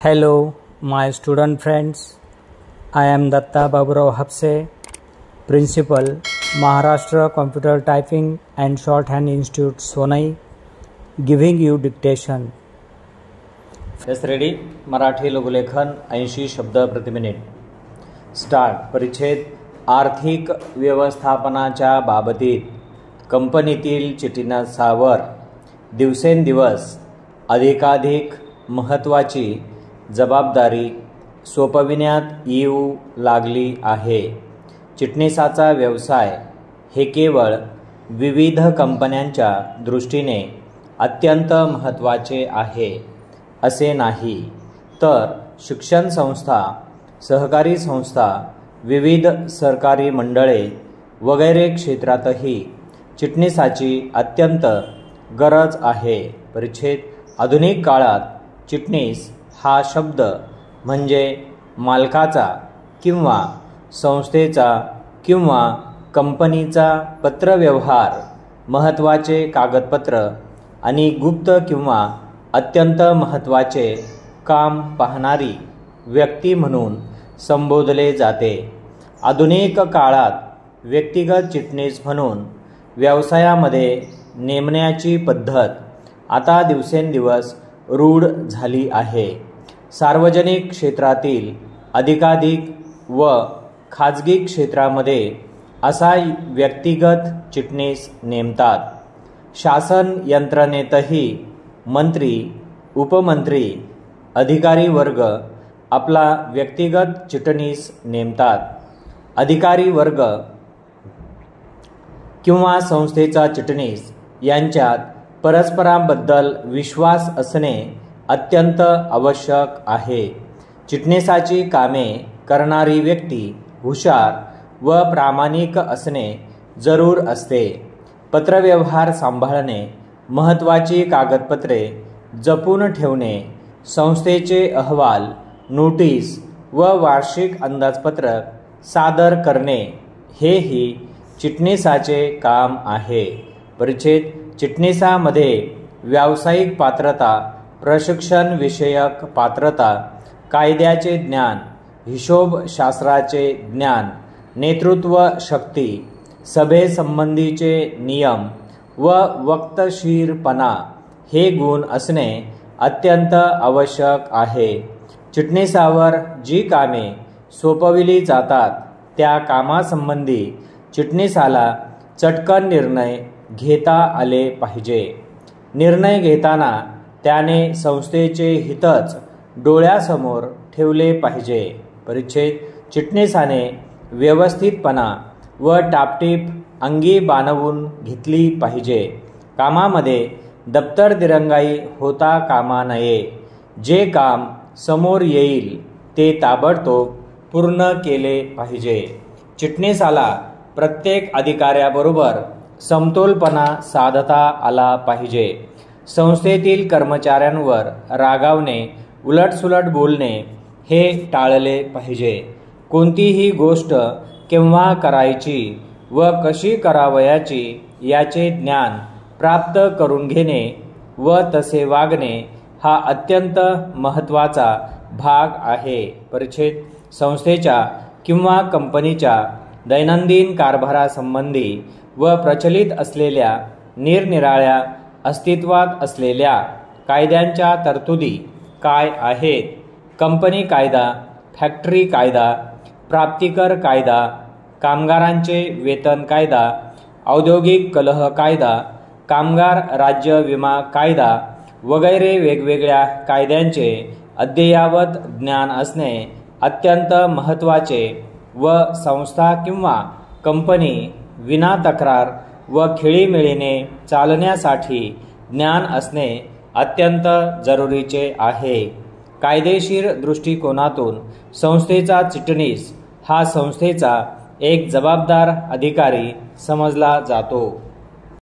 Hello, my student friends. I am Datta Baburao Hapse, Principal, Maharashtra Computer Typing and Shorthand Institute, Sonai, giving you dictation. Yes, ready? Marathi लघुलेखन 80 शब्द प्रति minute. Start. परिच्छेद आर्थिक व्यवस्थापनाच्या बाबतीत कंपनीतील चिटणीसावर दिवसेंदिवस अधिकाधिक महत्त्वाची जबाबदारी सोपविण्यात येऊ लागली आहे. चिटणीसाचा व्यवसाय हे केवळ विविध कंपन्यांच्या दृष्टीने अत्यंत महत्त्वाचे आहे असे नाही, तर शिक्षण संस्था, सहकारी संस्था, विविध सरकारी मंडळे वगैरे क्षेत्रातही चिटणीसाची अत्यंत गरज आहे. परिच्छेद आधुनिक काळात चिटणीस हा शब्द म्हणजे मालकाचा किंवा संस्थेचा किंवा कंपनीचा पत्रव्यवहार, महत्त्वाचे कागदपत्र आणि गुप्त किंवा अत्यंत महत्त्वाचे काम पाहणारी व्यक्ती म्हणून संबोधले जाते. आधुनिक काळात व्यक्तिगत चिटणीस म्हणून व्यवसायामध्ये नेमण्याची पद्धत आता दिवसेंदिवस रूढ झाली आहे. सार्वजनिक क्षेत्रातील अधिकाधिक व खाजगी क्षेत्रामध्ये असा व्यक्तिगत चिटणीस नेमतात. शासन यंत्रणेतही मंत्री, उपमंत्री, अधिकारी वर्ग आपला व्यक्तिगत चिटणीस नेमतात. अधिकारी वर्ग किंवा संस्थेचा चिटणीस यांच्यात परस्परांबद्दल विश्वास असणे अत्यंत आवश्यक आहे. चिटणीसाची कामे करणारी व्यक्ती हुशार व प्रामाणिक असणे जरूर असते. पत्रव्यवहार सांभाळणे, महत्त्वाची कागदपत्रे जपून ठेवणे, संस्थेचे अहवाल, नोटीस व वार्षिक अंदाजपत्रक सादर करणे हेही चिटणीसाचे काम आहे. परिच्छेद चिटणीसामध्ये व्यावसायिक पात्रता, प्रशिक्षण विषयक पात्रता, कायद्याचे ज्ञान, हिशोबशास्त्राचे ज्ञान, नेतृत्व शक्ती, सभेसंबंधीचे नियम व वक्तशीरपणा हे गुण असणे अत्यंत आवश्यक आहे. चिटणीसावर जी कामे सोपविली जातात त्या कामासंबंधी चिटणीसाला चटकन निर्णय घेता आले पाहिजे. निर्णय घेताना त्याने संस्थेचे हितच डोळ्यासमोर ठेवले पाहिजे. परिच्छेद चिटणीसाने व्यवस्थितपणा व टापटीप अंगी बाणवून घेतली पाहिजे. कामामध्ये दप्तर दिरंगाई होता कामा नये. जे काम समोर येईल ते ताबडतोब पूर्ण केले पाहिजे. चिटणीसाला प्रत्येक अधिकाऱ्याबरोबर समतोलपणा साधता आला पाहिजे. संस्थेतील कर्मचाऱ्यांवर रागावणे, उलटसुलट बोलणे हे टाळले पाहिजे. कोणतीही गोष्ट केव्हा करायची व कशी करावयाची याचे ज्ञान प्राप्त करून घेणे व तसे वागणे हा अत्यंत महत्त्वाचा भाग आहे. परिच्छेद संस्थेच्या किंवा कंपनीच्या दैनंदिन कारभारासंबंधी व प्रचलित असलेल्या निरनिराळ्या अस्तित्वात असलेल्या कायद्यांच्या तरतुदी काय आहेत? कंपनी कायदा, फॅक्टरी कायदा, प्राप्तिकर कायदा, कामगारांचे वेतन कायदा, औद्योगिक कलह कायदा, कामगार राज्य विमा कायदा वगैरे वेगवेगळ्या कायद्यांचे अद्ययावत ज्ञान असणे अत्यंत महत्त्वाचे व संस्था किंवा कंपनी विना तक्रार व खेळीमेळीने चालण्यासाठी ज्ञान असणे अत्यंत जरुरीचे आहे. कायदेशीर दृष्टिकोनातून संस्थेचा चिटणीस हा संस्थेचा एक जबाबदार अधिकारी समजला जातो.